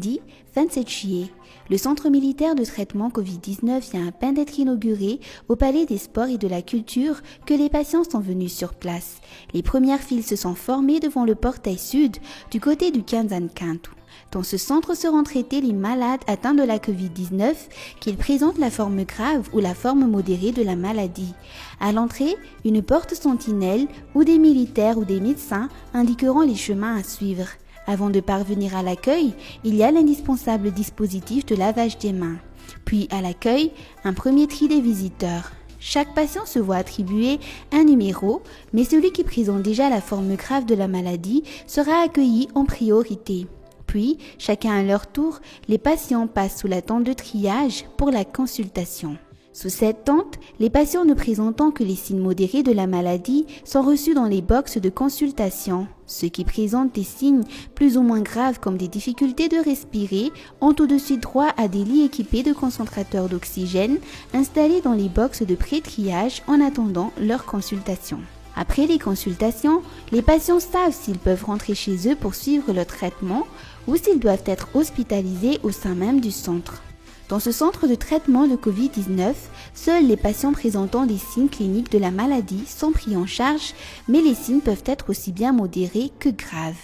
lundi 27 juillet. Le centre militaire de traitement Covid-19 vient à peine d'être inauguré au Palais des Sports et de la Culture que les patients sont venus sur place. Les premières files se sont formées devant le portail sud du côté du Kansan Kantu. Dans ce centre seront traités les malades atteints de la Covid-19, qu'ils présentent la forme grave ou la forme modérée de la maladie. À l'entrée, une porte sentinelle où des militaires ou des médecins indiqueront les chemins à suivre. Avant de parvenir à l'accueil, il y a l'indispensable dispositif de lavage des mains. Puis à l'accueil, un premier tri des visiteurs. Chaque patient se voit attribuer un numéro, mais celui qui présente déjà la forme grave de la maladie sera accueilli en priorité. Puis, chacun à leur tour, les patients passent sous la tente de triage pour la consultation. Sous cette tente, les patients ne présentant que les signes modérés de la maladie sont reçus dans les boxes de consultation. Ceux qui présentent des signes plus ou moins graves comme des difficultés de respirer ont tout de suite droit à des lits équipés de concentrateurs d'oxygène installés dans les boxes de pré-triage en attendant leur consultation. Après les consultations, les patients savent s'ils peuvent rentrer chez eux pour suivre leur traitement ou s'ils doivent être hospitalisés au sein même du centre. Dans ce centre de traitement de Covid-19, seuls les patients présentant des signes cliniques de la maladie sont pris en charge, mais les signes peuvent être aussi bien modérés que graves.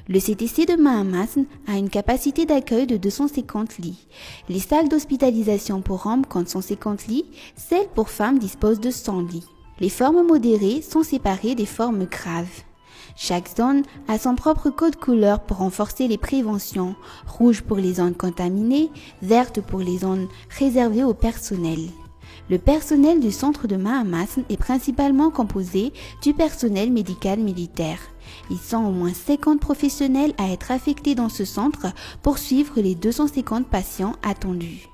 Le CTC de Mahamasn a une capacité d'accueil de 250 lits. Les salles d'hospitalisation pour hommes comptent 150 lits, celles pour femmes disposent de 100 lits. Les formes modérées sont séparées des formes graves. Chaque zone a son propre code couleur pour renforcer les préventions, rouge pour les zones contaminées, verte pour les zones réservées au personnel. Le personnel du centre de Mahamasn est principalement composé du personnel médical militaire. Ils sont au moins 50 professionnels à être affectés dans ce centre pour suivre les 250 patients attendus.